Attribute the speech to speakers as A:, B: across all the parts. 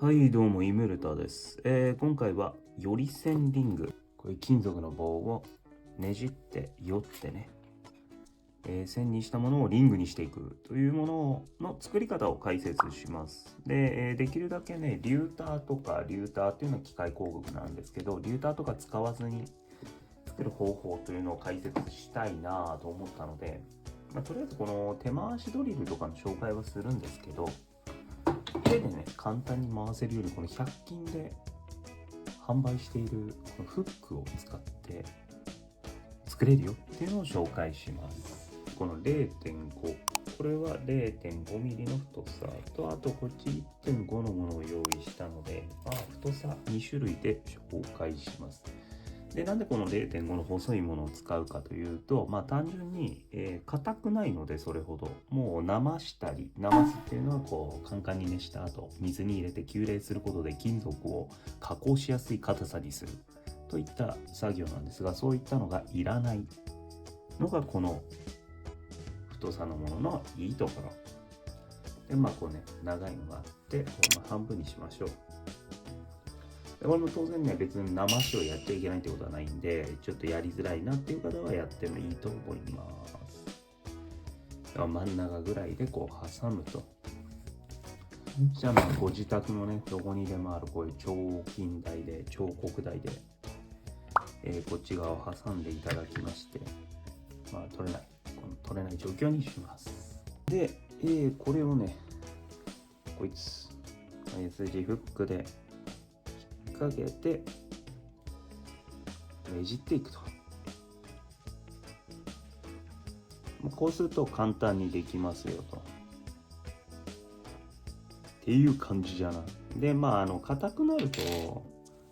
A: はい、どうもイムルタです。今回はより線リング、これ金属の棒をねじってよってね、線にしたものをリングにしていくというものの作り方を解説します。で、できるだけね、リューターっていうのは機械工具なんですけど、リューターとか使わずに作る方法というのを解説したいなと思ったので、とりあえずこの手回しドリルとかの紹介はするんですけど、手でね簡単に回せるようにこの100均で販売しているこのフックを使って作れるよっていうのを紹介します。この 0.5 これは 0.5 ミリの太さと、あとこっち 1.5 のものを用意したので、太さ2種類で紹介します。で、なんでこの 0.5 の細いものを使うかというと、単純に硬くないので、それほどもうなますっていうのはこうカンカンに熱した後水に入れて急冷することで金属を加工しやすい硬さにするといった作業なんですが、そういったのがいらないのがこの太さのもののいいところで、こうね長いのがあってこう半分にしましょう。これも当然ね、別に生しをやっちゃいけないってことはないんで、ちょっとやりづらいなっていう方はやってもいいと思います。真ん中ぐらいでこう挟むと。じゃあご自宅のね、どこにでもあるこういう彫刻台で、こっち側を挟んでいただきまして、取れない状況にします。で、これをね、こいつ S 字フックでかけてねじっていくと。こうすると簡単にできますよと。っていう感じじゃない。で、硬くなると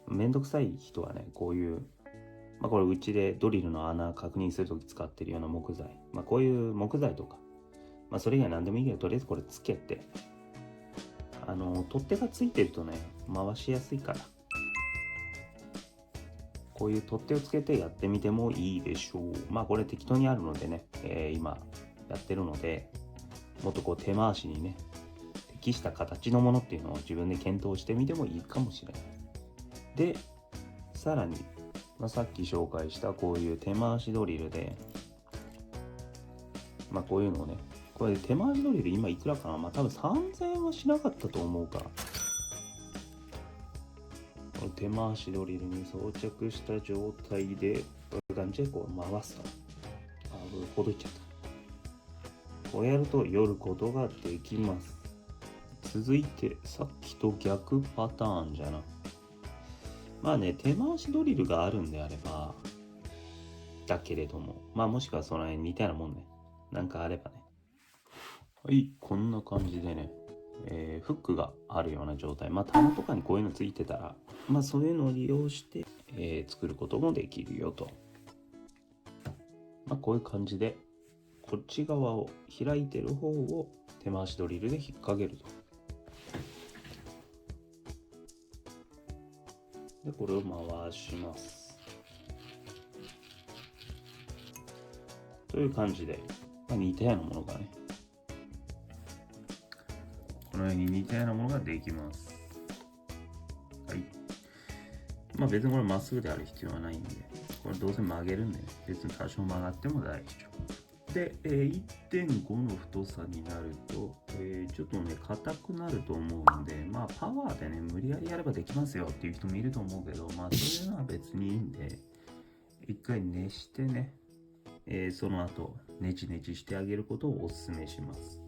A: めんどくさい人はね、こういう、これうちでドリルの穴確認するとき使ってるような木材、こういう木材とか、それ以外何でもいいけど、とりあえずこれつけて、取っ手がついてるとね、回しやすいから。こういう取っ手をつけてやってみてもいいでしょう。これ適当にあるのでね、今やってるので、もっとこう手回しにね、適した形のものっていうのを自分で検討してみてもいいかもしれない。で、さらに、さっき紹介したこういう手回しドリルで、こういうのをね、これ手回しドリル今いくらかな、多分3000円はしなかったと思うから、手回しドリルに装着した状態でこういう感じでこう回すと、ほどいちゃった。こうやるとよることができます。続いてさっきと逆パターンじゃな。手回しドリルがあるんであればだけれども、もしくはその辺似たようなもんね、なんかあればね。はい、こんな感じでね、フックがあるような状態、棚とかにこういうのついてたら、そういうのを利用して、作ることもできるよと。こういう感じでこっち側を開いてる方を手回しドリルで引っ掛けると。でこれを回しますという感じで、似たようなものがね、このように似たようなものができます。はい。別にこれまっすぐである必要はないんで、これどうせ曲げるんで、別に多少曲がっても大丈夫。で、1.5 の太さになると、ちょっとね、硬くなると思うんで、パワーでね、無理やりやればできますよっていう人もいると思うけど、そういうのは別にいいんで、一回熱してね、その後、ネチネチしてあげることをお勧めします。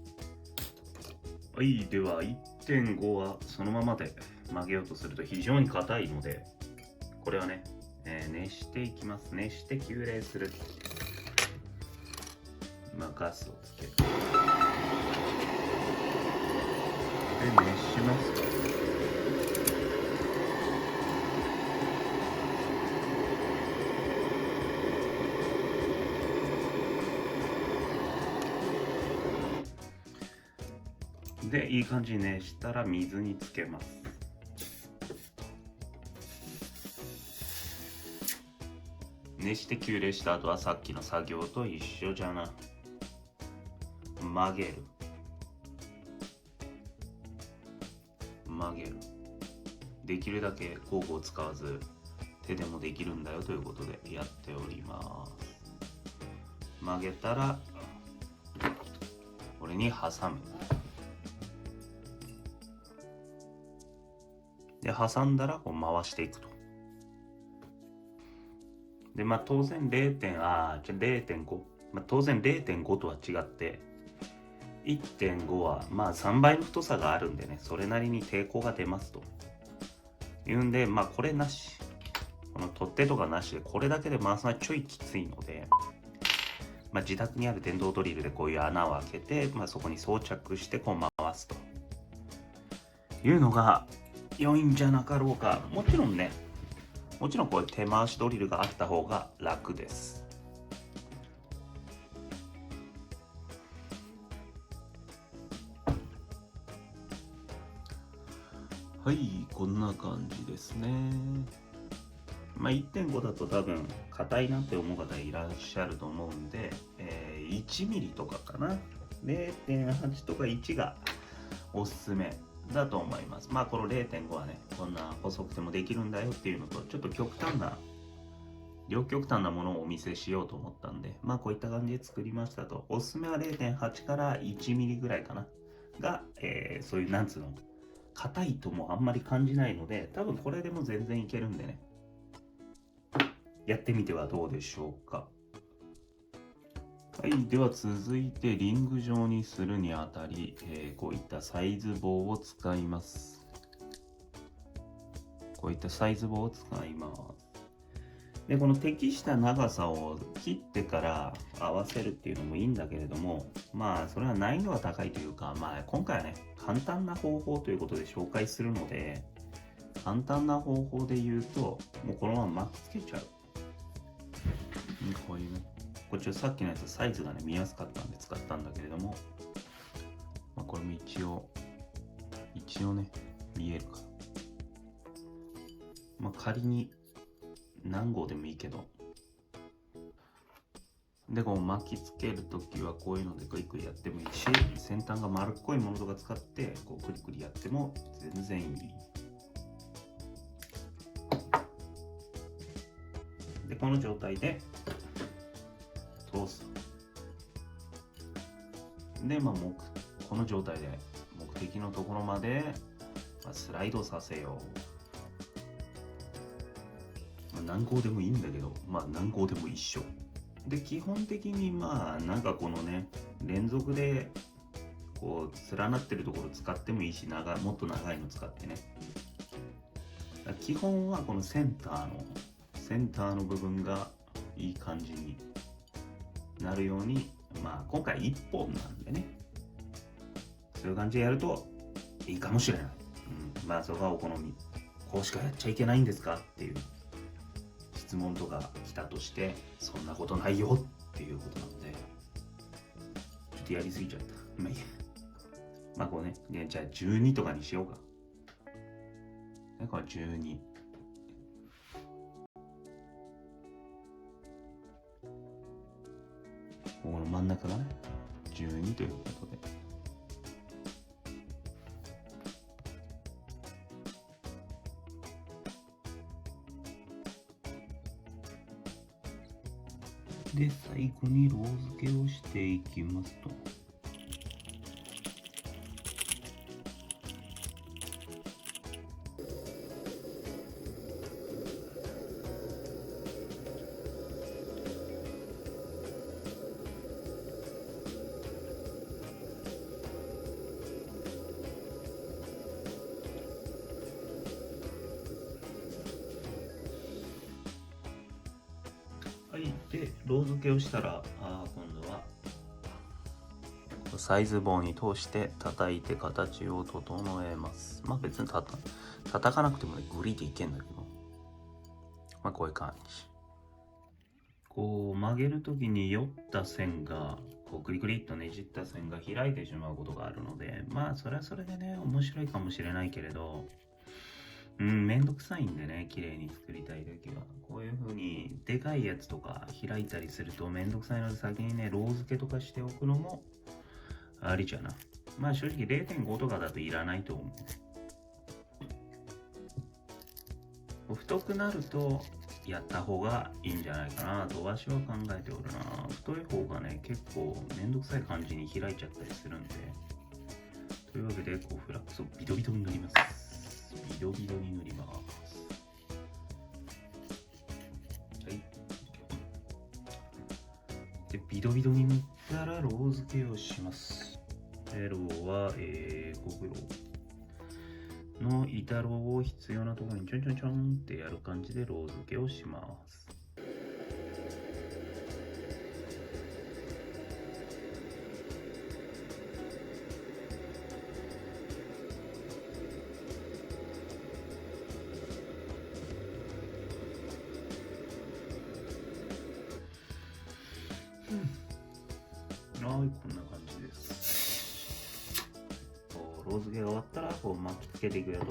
A: はい、では 1.5 はそのままで曲げようとすると非常に硬いので、これはね、熱していきます。熱して急冷する。ガスをつけて、で熱しますと、でいい感じに熱したら水につけます。熱して急冷した後はさっきの作業と一緒じゃな。曲げる、できるだけ工具を使わず手でもできるんだよということでやっております。曲げたらこれに挟む。で挟んだらこう回していくと。で当然0.5、当然 0.5 とは違って 1.5 は3倍の太さがあるんでね、それなりに抵抗が出ますというんで、これなし、この取っ手とかなしでこれだけで回すのはちょいきついので、自宅にある電動ドリルでこういう穴を開けて、そこに装着してこう回すというのが良いんじゃなかろうか。もちろんこういう手回しドリルがあった方が楽です。はい、こんな感じですね。1.5 だと多分硬いなって思う方いらっしゃると思うんで、1ミリとかかな、0.8 とか1がおすすめだと思います。この 0.5 はね、こんな細くてもできるんだよっていうのと、ちょっと両極端なものをお見せしようと思ったんで、こういった感じで作りましたと。おすすめは 0.8 から1ミリぐらいかなが、そういう硬いともあんまり感じないので、多分これでも全然いけるんでね、やってみてはどうでしょうか。はい、では続いてリング状にするにあたり、こういったサイズ棒を使います。で、この適した長さを切ってから合わせるっていうのもいいんだけれども、それは難易度が高いというか、今回はね、簡単な方法ということで紹介するので、簡単な方法で言うと、もうこのまま巻きつけちゃう。こういうね、こっちはさっきのやつサイズがね見やすかったんで使ったんだけれども、これも一応ね見えるか。仮に何号でもいいけど、でこう巻きつけるときはこういうのでクイックリやってもいいし、先端が丸っこいものとか使ってこうクリクリやっても全然いい。でこの状態で通す。でこの状態で目的のところまでスライドさせよう。何号でもいいんだけど、何号でも一緒で、基本的にこのね連続でこう連なってるところ使ってもいいし、もっと長いの使ってね。基本はこのセンターの部分がいい感じになるように、今回1本なんでね、そういう感じでやるといいかもしれない。そこはお好み。こうしかやっちゃいけないんですかっていう質問とか来たとして、そんなことないよっていうことなんで、ちょっとやりすぎちゃった。こうね、じゃあ12とかにしようか。これ12。ここの真ん中がね、12ということで。で、最後にロー付けをしていきますと。はい、でロー付けをしたら今度はサイズ棒に通して叩いて形を整えます。別に叩かなくてもねグリでいけんだけど、こういう感じ。こう曲げる時に酔った線がこうグリグリっとねじった線が開いてしまうことがあるので、それはそれでね面白いかもしれないけれど、めんどくさいんでね、綺麗に作りたい時はこういう風にでかいやつとか開いたりするとめんどくさいので、先にねロー付けとかしておくのもありじゃな。正直 0.5 とかだといらないと思う。太くなるとやった方がいいんじゃないかなとわしは考えておるな。太い方がね、結構めんどくさい感じに開いちゃったりするんで。というわけで、こうフラックスをビドビドに塗ります。ビドビドに塗ります。はい。で、ビドビドに塗ったらロー付けをします。ローは、ゴグロの板ローを必要なところにちょんちょんちょんってやる感じでロー付けをします。はい、こんな感じです。こうロー付けが終わったらこう巻きつけていくよと。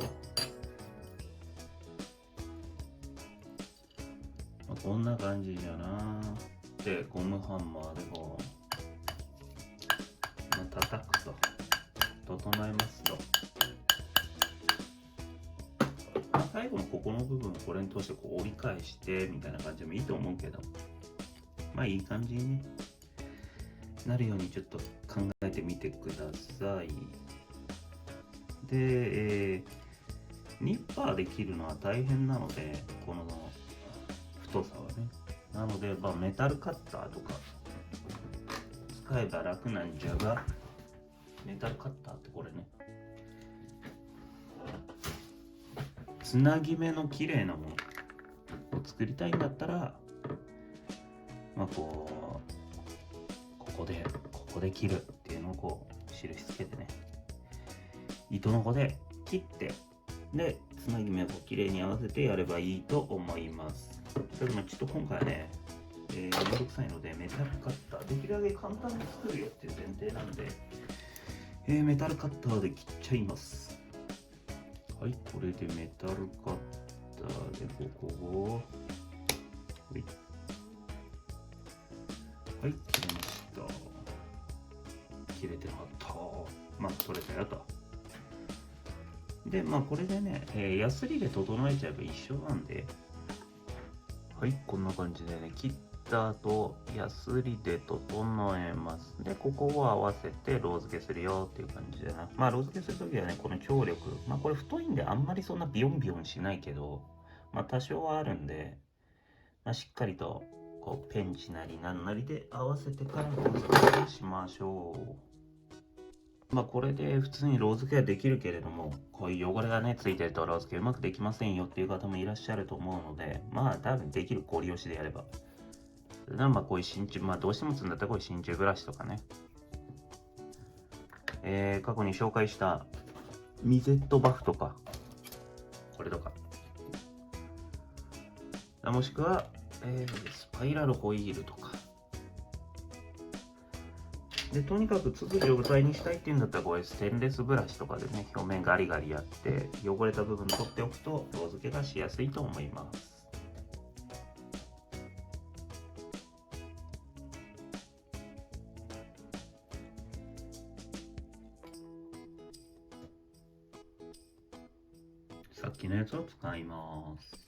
A: こんな感じじゃな。で、ゴムハンマーでこう、叩くと、整えますと。最後のここの部分をこれに通してこう折り返してみたいな感じでもいいと思うけど、まあいい感じに、ね、なるようにちょっと考えてみてください。で、ニッパーで切るのは大変なので、この太さはね。なので、メタルカッターとか使えば楽なんじゃが、メタルカッターってこれね、つなぎ目の綺麗なものを作りたいんだったら、ここで切るっていうのをこう印つけてね、糸のこで切って、でつなぎ目を綺麗に合わせてやればいいと思います。ただちょっと今回はね、めんどくさいのでメタルカッターできるだけ簡単に作るよっていう前提なんで、メタルカッターで切っちゃいます。はい、これでメタルカッターでここをはい、切れました。切れてなかった。取れたよと。で、これでね、ヤスリで整えちゃえば一緒なんで、はい、こんな感じでね、切った後、ヤスリで整えます。で、ここを合わせてロー付けするよっていう感じでな。ロー付けするときはね、この強力、これ太いんであんまりそんなビヨンビヨンしないけど、多少はあるんで、しっかりとこうペンチなりなんなりで合わせてからロー付けをしましょう。これで普通にロー付けはできるけれども、こういう汚れがねついてるとロー付けうまくできませんよっていう方もいらっしゃると思うので、多分できるゴリ押しでやれば。それならこういう真鍮、どうしても積んだったらこういう真鍮ブラシとかね、過去に紹介したミゼットバフとか、これとか、もしくは、スパイラルホイールとか。で、とにかく筒状態にしたいっていうんだったら、これステンレスブラシとかでね、表面ガリガリやって、汚れた部分取っておくと、ロー付けがしやすいと思います。さっきのやつを使います。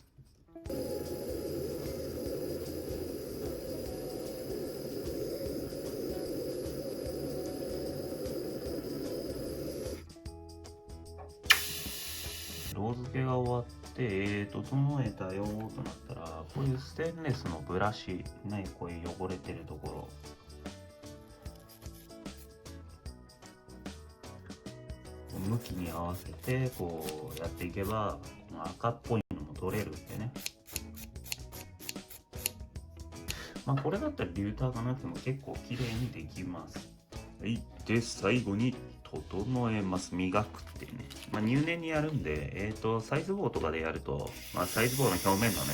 A: ロー付けが終わって、整えたよとなったら、こういうステンレスのブラシ、ね、こういう汚れてるところ、向きに合わせてこうやっていけば、この赤っぽいのも取れるんでね。これだったらリューターがなくても結構綺麗にできます。はい、で最後に整えます。磨くってね、入念にやるんで、サイズ棒とかでやると、サイズ棒の表面のね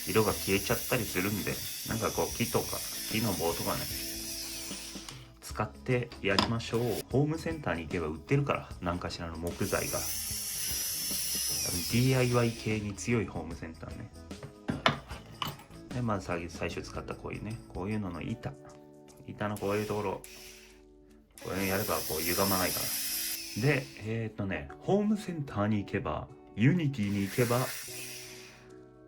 A: 色が消えちゃったりするんで、こう木とか木の棒とかね使ってやりましょう。ホームセンターに行けば売ってるから、何かしらの木材が。DIY 系に強いホームセンターね。で、最初使ったこういうのの板のこういうところ、これやればこう歪まないから。で、ホームセンターに行けば、ユニティに行けば、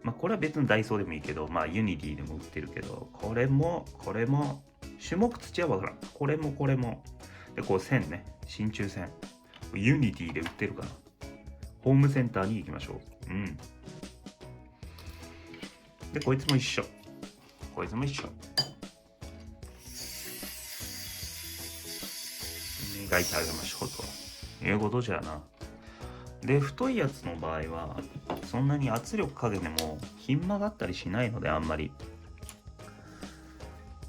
A: まあこれは別のダイソーでもいいけど、まあユニティでも売ってるけど、これも種目土はわからん。これもで、こう線ね、真鍮線、ユニティで売ってるから、ホームセンターに行きましょう。で、こいつも一緒。磨いてあげましょうということじゃな。で、太いやつの場合はそんなに圧力かけてもひん曲がったりしないので、あんまり。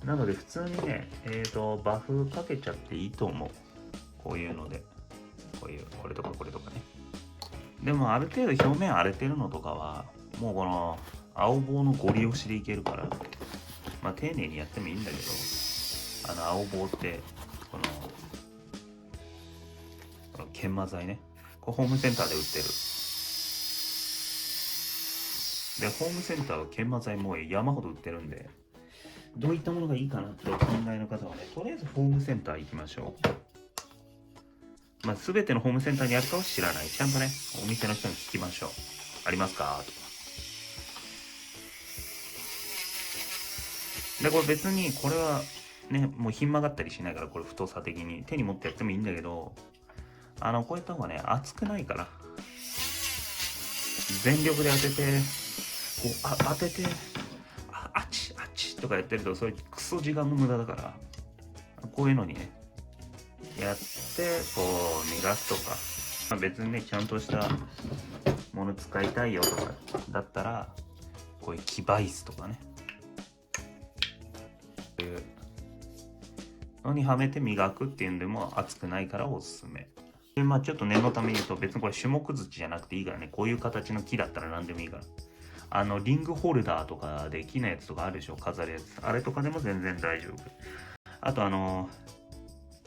A: なので普通にね、バフかけちゃっていいと思う。こういうので、これとかね。でもある程度表面荒れてるのとかはもうこの青棒のゴリ押しでいけるから、まあ丁寧にやってもいいんだけど、青棒ってこの研磨剤ね、これホームセンターで売ってる。で、ホームセンターは研磨剤もう山ほど売ってるんで、どういったものがいいかなってお考えの方はね、とりあえずホームセンター行きましょう。まあ、全てのホームセンターにあるかは知らない。ちゃんとね、お店の人に聞きましょう。ありますかとか。で、これ別に、これはね、もうひん曲がったりしないから、これ太さ的に手に持ってやってもいいんだけど、こういった方がね、熱くないから。全力で当てて、当てて、あっちとかやってると、それクソ時間の無駄だから、こういうのにね、やってこう逃がすとか、まあ、別にねちゃんとしたもの使いたいよとかだったら、こういうキバイスとかね、こういうのにはめて磨くっていうんでも熱くないからおすすめ。で、まあちょっと念のために言うと、別にこれ種目土じゃなくていいからね、こういう形の木だったら何でもいいから、リングホルダーとかで木のやつとかあるでしょ、飾るやつ、あれとかでも全然大丈夫。あと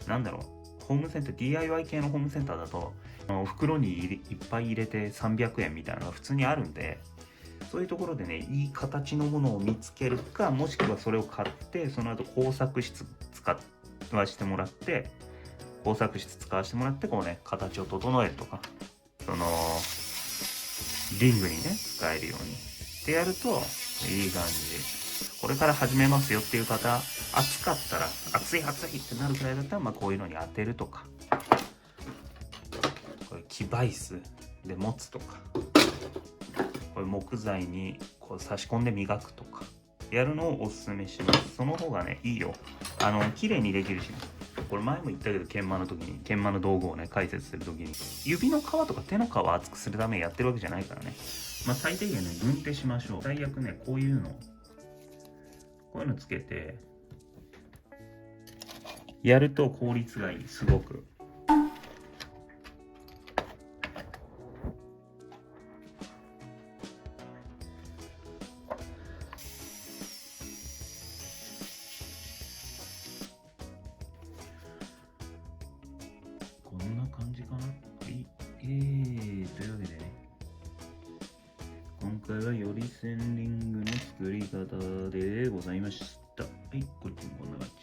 A: なんだろう、ホームセンター DIY 系のホームセンターだと袋にいっぱい入れて300円みたいなのが普通にあるんで、そういうところでね、いい形のものを見つけるか、もしくはそれを買ってその後工作室使わしてもらって、こうね、形を整えるとか、そのリングにね使えるようにってやるといい感じ。これから始めますよっていう方、暑かったら、暑いってなるくらいだったら、まあこういうのに当てるとか、これ木バイスで持つとか、これ木材にこう差し込んで磨くとかやるのをおすすめします。その方がねいいよ。綺麗にできるしね。これ前も言ったけど、研磨の道具をね解説するときに、指の皮とか手の皮を厚くするためにやってるわけじゃないからね。まあ最低限ね軍手しましょう。最悪ねこういうのつけてやると効率がいい、すごく。こんな感じかな。はい。というわけでね、今回はよりセンリングの作り方でございました。はい、こっちもこんな感じ。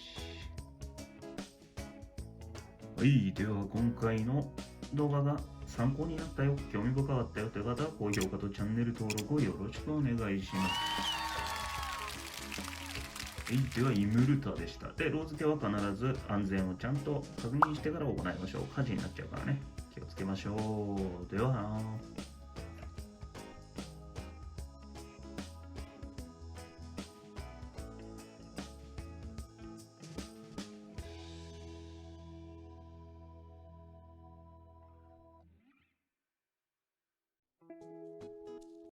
A: はい、では今回の動画が参考になったよ、興味深かったよという方は高評価とチャンネル登録をよろしくお願いします。はい、ではイムルタでした。で、ロー付けは必ず安全をちゃんと確認してから行いましょう。火事になっちゃうからね。気をつけましょう。ではな。